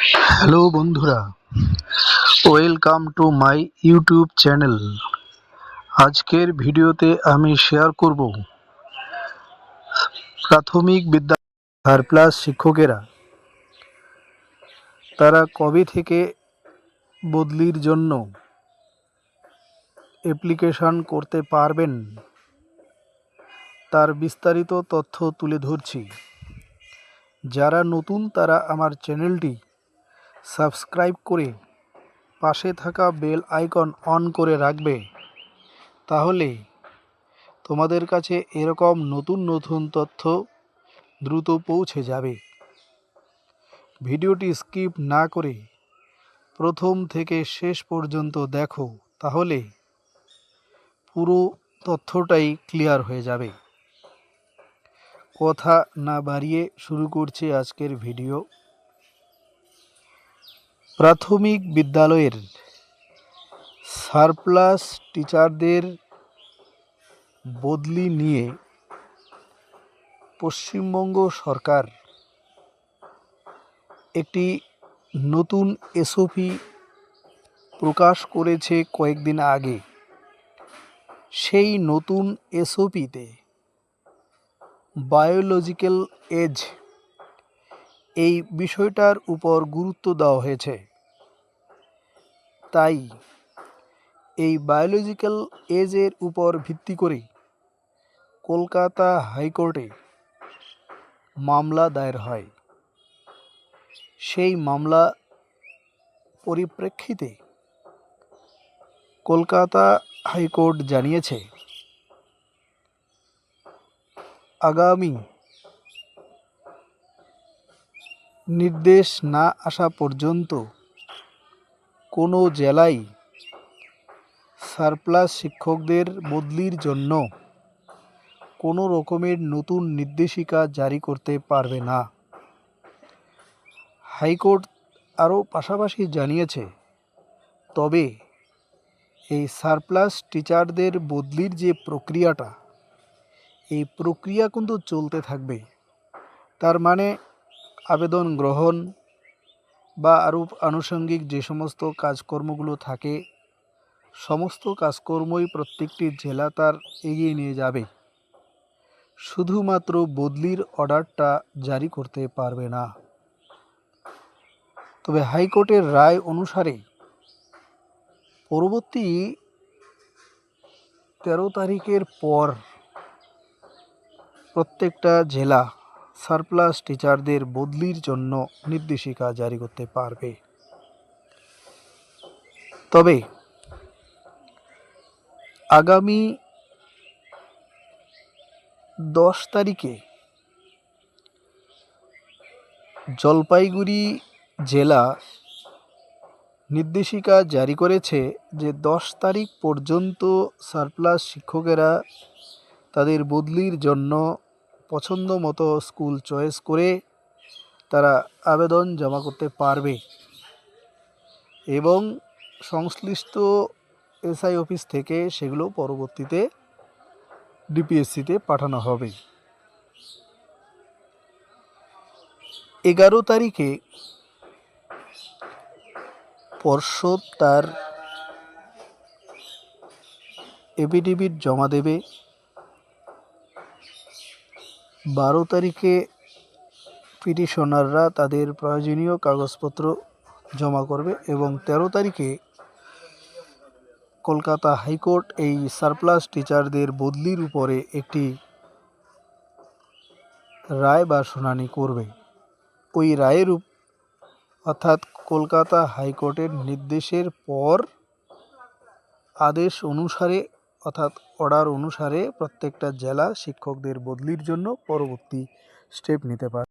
Hello বন্ধুরা, welcome to my YouTube channel. আজকের ভিডিওতে আমি শেয়ার করব প্রাথমিক বিদ্যালয় সারপ্লাস শিক্ষকেরা তারা কবে থেকে বদলির জন্য অ্যাপ্লিকেশন করতে পারবেন তার বিস্তারিত তথ্য তুলে ধরছি। যারা নতুন তারা আমার চ্যানেলটি সাবস্ক্রাইব করে পাশে থাকা বেল আইকন অন করে রাখবে, তাহলে তোমাদের কাছে এরকম নতুন নতুন তথ্য দ্রুত পৌঁছে যাবে। ভিডিওটি স্কিপ না করে প্রথম থেকে শেষ পর্যন্ত দেখো, তাহলে পুরো তথ্যটাই ক্লিয়ার হয়ে যাবে। কথা না বাড়িয়ে শুরু করছি আজকের ভিডিও। প্রাথমিক বিদ্যালয়ের সারপ্লাস টিচারদের বদলি নিয়ে পশ্চিমবঙ্গ সরকার একটি নতুন এসওপি প্রকাশ করেছে কয়েকদিন আগে। সেই নতুন এসওপিতে বায়োলজিক্যাল এজ এই বিষয়টার উপর গুরুত্ব দেওয়া হয়েছে। তাই এই বায়োলজিক্যাল এজের উপর ভিত্তি করে কলকাতা হাইকোর্টে মামলা দায়ের হয়। সেই মামলা পরিপ্রেক্ষিতে কলকাতা হাইকোর্ট জানিয়েছে, আগামী নির্দেশ না আসা পর্যন্ত কোনো জেলায় সারপ্লাস শিক্ষকদের বদলির জন্য কোনো রকমের নতুন নির্দেশিকা জারি করতে পারবে না। হাইকোর্ট আরও পাশাপাশি জানিয়েছে, তবে এই সারপ্লাস টিচারদের বদলির যে প্রক্রিয়াটা, এই প্রক্রিয়া কিন্তু চলতে থাকবে। তার মানে আবেদন গ্রহণ বা আরও আনুষঙ্গিক যে সমস্ত কাজকর্মগুলো থাকে, সমস্ত কাজকর্মই প্রত্যেকটি জেলা তার এগিয়ে নিয়ে যাবে। শুধুমাত্র বদলির অর্ডারটা জারি করতে পারবে না। তবে হাইকোর্টের রায় অনুসারে পরবর্তী 13 তারিখের পর প্রত্যেকটা জেলা সারপ্লাস টিচারদের বদলির জন্য নির্দেশিকা জারি করতে পারবে। তবে আগামী 10 তারিখে জলপাইগুড়ি জেলা নির্দেশিকা জারি করেছে যে 10 তারিখ পর্যন্ত সারপ্লাস শিক্ষকেরা তাদের বদলির জন্য পছন্দ মতো স্কুল চয়েস করে তারা আবেদন জমা করতে পারবে এবং সংশ্লিষ্ট এসআই অফিস থেকে সেগুলো পরবর্তীতে ডিপিএসসিতে পাঠানো হবে। 11 তারিখে পর্ষদ তার এফিডেভিট জমা দেবে। 12 তারিখে পিটিশনাররা তাদের প্রয়োজনীয় কাগজপত্র জমা করবে এবং 13 তারিখে কলকাতা হাইকোর্ট এই সারপ্লাস টিচারদের বদলির উপরে একটি রায় বা শুনানি করবে। ওই রায়ের অর্থাৎ কলকাতা হাইকোর্টের নির্দেশের পর আদেশ অনুসারে অর্থাৎ অর্ডার অনুসারে প্রত্যেকটা জেলা শিক্ষকদের বদলির জন্য পরবর্তী স্টেপ নিতে পারে।